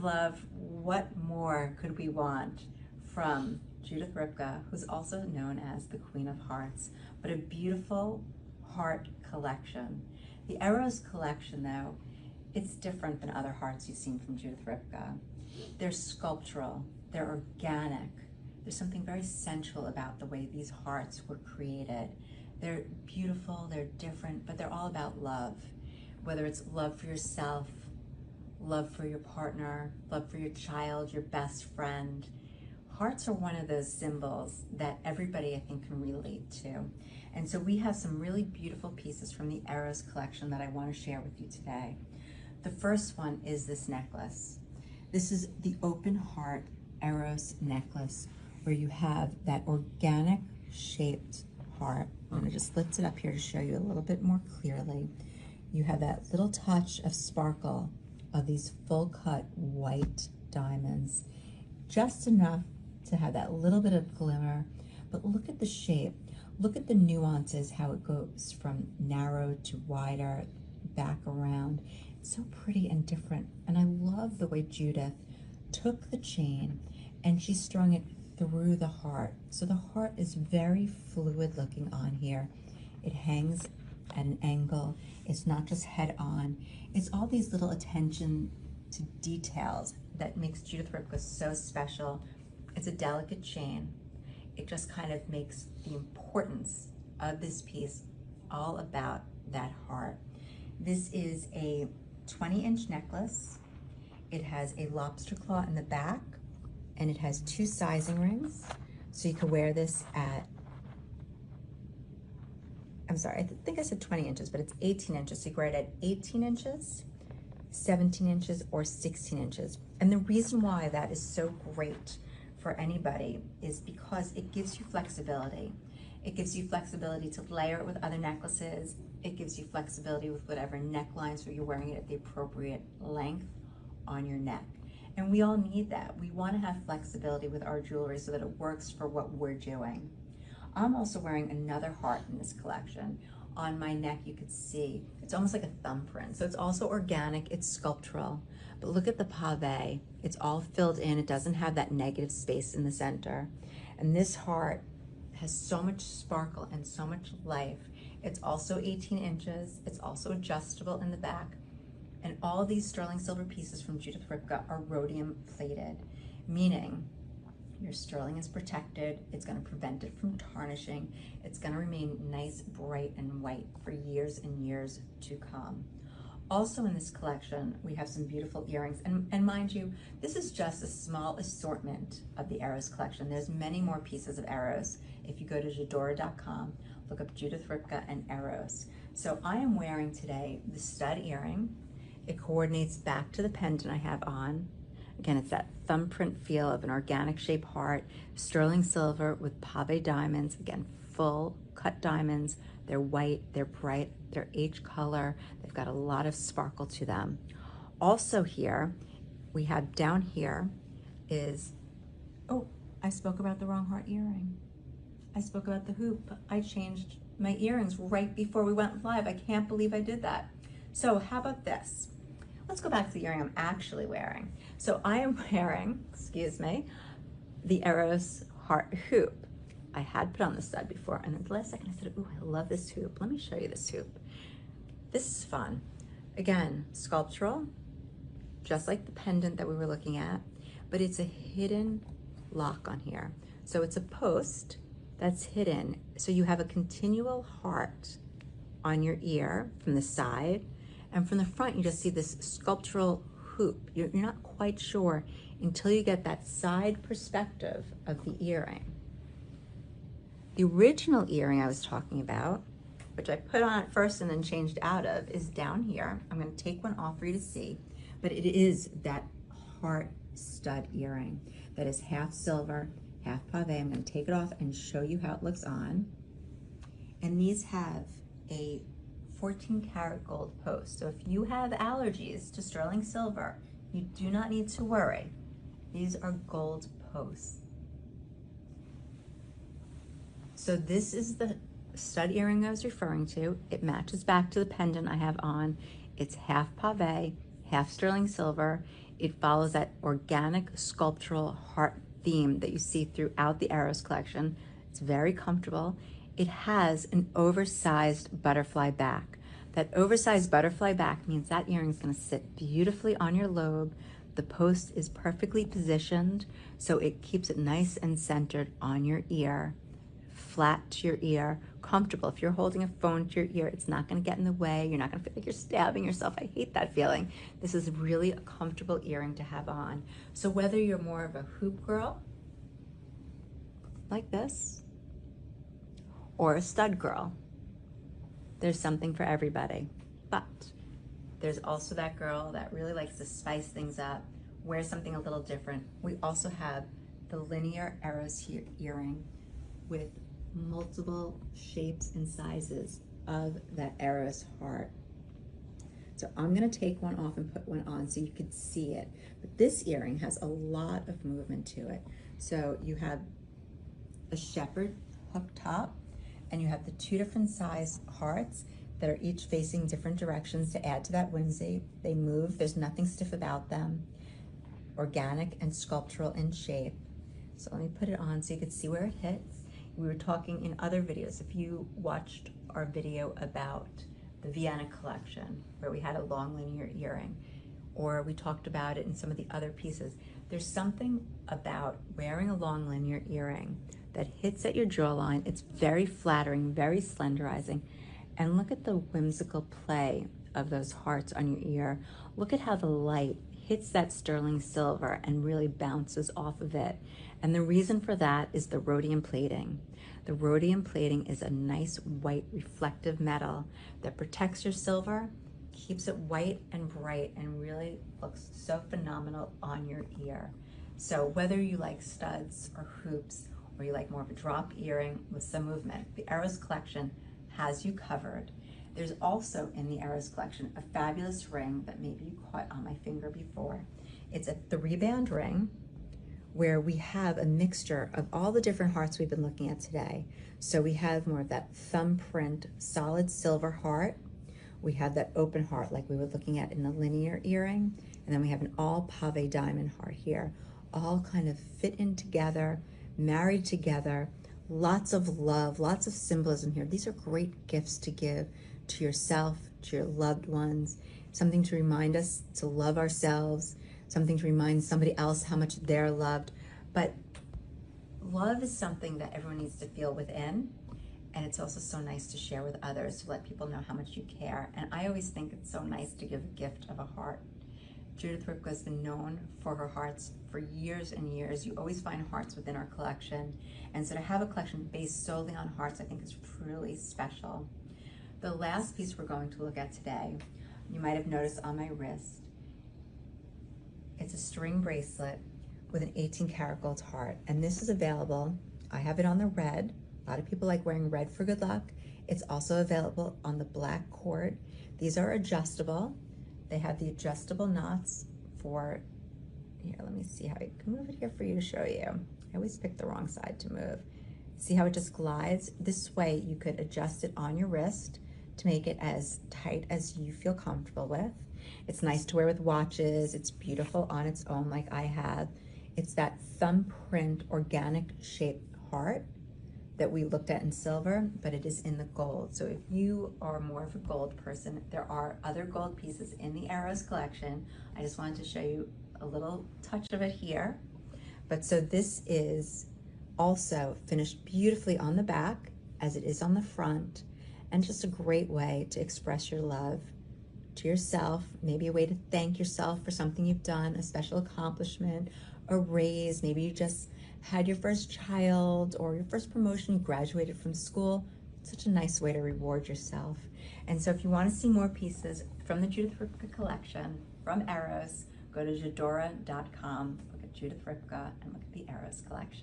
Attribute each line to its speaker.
Speaker 1: love, what more could we want from Judith Ripka, who's also known as the Queen of Hearts, but a beautiful heart collection. The Eros collection, though, it's different than other hearts you've seen from Judith Ripka. They're sculptural, they're organic. There's something very sensual about the way these hearts were created. They're beautiful, they're different, but they're all about love. Whether it's love for yourself, love for your partner, love for your child, your best friend. Hearts are one of those symbols that everybody, I think, can relate to. And so we have some really beautiful pieces from the Eros collection that I want to share with you today. The first one is this necklace. This is the open heart Eros necklace, where you have that organic shaped heart. I'm going to just lift it up here to show you a little bit more clearly. You have that little touch of sparkle of these full cut white diamonds, just enough to have that little bit of glimmer. But look at the shape, look at the nuances, how it goes from narrow to wider, back around. It's so pretty and different. And I love the way Judith took the chain and she strung it through the heart. So the heart is very fluid looking on here. It hangs at an angle. It's not just head on. It's all these little attention to details that makes Judith Ripka so special. It's a delicate chain. It just kind of makes the importance of this piece all about that heart. This is a 20-inch necklace. It has a lobster claw in the back, and it has 2 sizing rings. So you can wear this at, I'm sorry, I think I said 20 inches, but it's 18 inches. So you can wear it at 18 inches, 17 inches, or 16 inches. And the reason why that is so great for anybody is because it gives you flexibility. It gives you flexibility to layer it with other necklaces. It gives you flexibility with whatever neckline, so you're wearing it at the appropriate length on your neck. And we all need that. We want to have flexibility with our jewelry so that it works for what we're doing. I'm also wearing another heart in this collection. On my neck, you could see, it's almost like a thumbprint. So it's also organic, it's sculptural. But look at the pave. It's all filled in. It doesn't have that negative space in the center. And this heart has so much sparkle and so much life. It's also 18 inches. It's also adjustable in the back. And all these sterling silver pieces from Judith Ripka are rhodium plated, meaning your sterling is protected. It's going to prevent it from tarnishing. It's going to remain nice, bright, and white for years and years to come. Also in this collection, we have some beautiful earrings. And mind you, this is just a small assortment of the Eros collection. There's many more pieces of Eros. If you go to jadora.com, look up Judith Ripka and Eros. So I am wearing today the stud earring. It coordinates back to the pendant I have on. Again, it's that thumbprint feel of an organic shaped heart, sterling silver with pave diamonds. Again, full cut diamonds. They're white, they're bright, they're H color. They've got a lot of sparkle to them. Also here, we have down here is, oh, I spoke about the wrong heart earring. I spoke about the hoop. I changed my earrings right before we went live. I can't believe I did that. So how about this? Let's go back to the earring I'm actually wearing. So I am wearing, excuse me, the Eros heart hoop. I had put on the stud before, and at the last second I said, ooh, I love this hoop. Let me show you this hoop. This is fun. Again, sculptural, just like the pendant that we were looking at, but it's a hidden lock on here. So it's a post that's hidden. So you have a continual heart on your ear from the side, and from the front, you just see this sculptural hoop. You're not quite sure until you get that side perspective of the earring. The original earring I was talking about, which I put on at first and then changed out of, is down here. I'm going to take one off for you to see, but it is that heart stud earring that is half silver, half pave. I'm going to take it off and show you how it looks on. And these have a 14 karat gold post. So if you have allergies to sterling silver, you do not need to worry. These are gold posts. So this is the stud earring I was referring to. It matches back to the pendant I have on. It's half pave, half sterling silver. It follows that organic sculptural heart theme that you see throughout the Eros collection. It's very comfortable. It has an oversized butterfly back. That oversized butterfly back means that earring is going to sit beautifully on your lobe. The post is perfectly positioned, so it keeps it nice and centered on your ear, flat to your ear, comfortable. If you're holding a phone to your ear, it's not going to get in the way. You're not going to feel like you're stabbing yourself. I hate that feeling. This is really a comfortable earring to have on. So whether you're more of a hoop girl, like this, or a stud girl, there's something for everybody. But there's also that girl that really likes to spice things up, wear something a little different. We also have the linear Eros earring with multiple shapes and sizes of that Eros heart. So I'm gonna take one off and put one on so you can see it. But this earring has a lot of movement to it. So you have a shepherd hook top, and you have the two different size hearts that are each facing different directions to add to that whimsy. They move, there's nothing stiff about them. Organic and sculptural in shape. So let me put it on so you can see where it hits. We were talking in other videos, if you watched our video about the Vienna collection, where we had a long linear earring, or we talked about it in some of the other pieces, there's something about wearing a long linear earring that hits at your jawline. It's very flattering, very slenderizing. And look at the whimsical play of those hearts on your ear. Look at how the light hits that sterling silver and really bounces off of it. And the reason for that is the rhodium plating. The rhodium plating is a nice white reflective metal that protects your silver, keeps it white and bright, and really looks so phenomenal on your ear. So whether you like studs or hoops, or you like more of a drop earring with some movement, the Eros collection has you covered. There's also in the Eros collection a fabulous ring that maybe you caught on my finger before. It's a 3-band ring where we have a mixture of all the different hearts we've been looking at today. So we have more of that thumbprint solid silver heart. We have that open heart like we were looking at in the linear earring. And then we have an all pave diamond heart here, all kind of fit in together, married together, lots of love, lots of symbolism here. These are great gifts to give to yourself, to your loved ones, something to remind us to love ourselves, something to remind somebody else how much they're loved. But love is something that everyone needs to feel within, and it's also so nice to share with others, to let people know how much you care. And I always think it's so nice to give a gift of a heart. Judith Ripka has been known for her hearts for years and years. You always find hearts within our collection. And so to have a collection based solely on hearts, I think is truly special. The last piece we're going to look at today, you might have noticed on my wrist, it's a string bracelet with an 18 karat gold heart. And this is available, I have it on the red. A lot of people like wearing red for good luck. It's also available on the black cord. These are adjustable. They have the adjustable knots for, here, let me see how I can move it here for you to show you. I always pick the wrong side to move. See how it just glides? This way you could adjust it on your wrist to make it as tight as you feel comfortable with. It's nice to wear with watches. It's beautiful on its own like I have. It's that thumbprint organic shaped heart that we looked at in silver, but it is in the gold. So if you are more of a gold person, there are other gold pieces in the Eros collection. I just wanted to show you a little touch of it here. But so this is also finished beautifully on the back as it is on the front, and just a great way to express your love to yourself, maybe a way to thank yourself for something you've done, a special accomplishment, a raise, maybe you just had your first child or your first promotion, you graduated from school. It's such a nice way to reward yourself. And so if you want to see more pieces from the Judith Ripka collection from Eros, go to jadora.com, look at Judith Ripka, and look at the Eros collection.